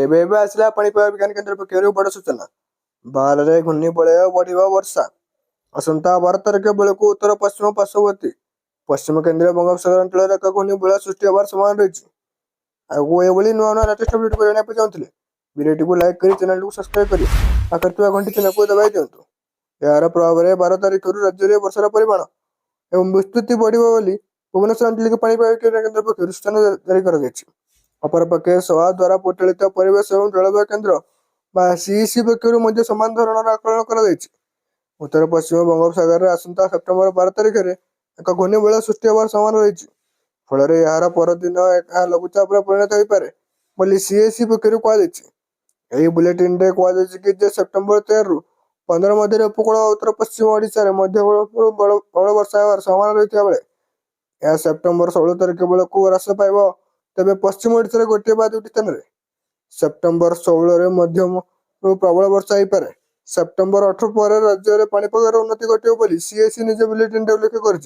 एबे एबे आसला पाणीपाग विज्ञान केन्द्र पक्षरु बड़ सूचना। बारे घूर्णिबलय बढ़िबा वर्षा असंता 12 तारिख बेलू उत्तर पश्चिम पार्श्ववर्ती पश्चिम केन्द्रीय बंगोपसागर अंचल एक घूर्णिबलय सृष्टि होवार संभावना रही। आगो एभली नुआ नुआ लेटेस्ट अपडेट को जाना चाहूले वीडियो को लाइक करी चैनल को सब्सक्राइब करी आकर घंटी चिन्ह को दबाई दिंतु। यार प्रभाव में 12 तारिख राज्य में वर्षार परिमाण एवं विस्तृति बढ़िबा बोली भुवनेश्वर आंचलिक पाणीपाग केन्द्र पक्षरु सूचना जारी कर अपरपक्षे सभा द्वारा परिचालित परिवेश एवं जलवायु केन्द्र सीईसी पक्षर समान धरण आकलन कर उत्तर पश्चिम बंगोपसागर आसंता सेप्टेम्बर 12 तारिख में एक घूर्णिबलय सृष्टि होवार संभावना रही। फल यार परदिन लघुचाप परिणत हो पारे बोली सीएसी पक्षर कहुई। बुलेटिन रे कहुई सेप्टेम्बर 13 रु 15 मध्य उपकूल उत्तर पश्चिम ओडिशा मध्य बड़ वर्षा होवार संभावना रही बेले यह सेप्टेम्बर 16 तारिख बेलू ह्रास पाइब। तेबे पश्चिम ओडिशा गोटे बा दुटी स्थान में सेप्टेम्बर 16 मध्यम प्रबल वर्षा हो पारे। सेप्टेम्बर 18 पर राज्य में पाणीपागर उन्नति घटे बोली सीएसी निज बुलेटिन उल्लेख कर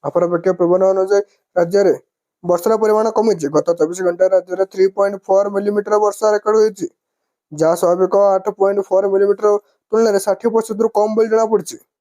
अपरपक्ष पूर्वानुमान अनुसार राज्य में वर्षार परिमाण कमी गत 24 घंटा राज्य में 3.4 मिलीमीटर वर्षा रेकर्ड होती जहाँ स्वाभाविक 8.4 मिलीमीटर तुलन में 60% कम बोली जमापड़ी।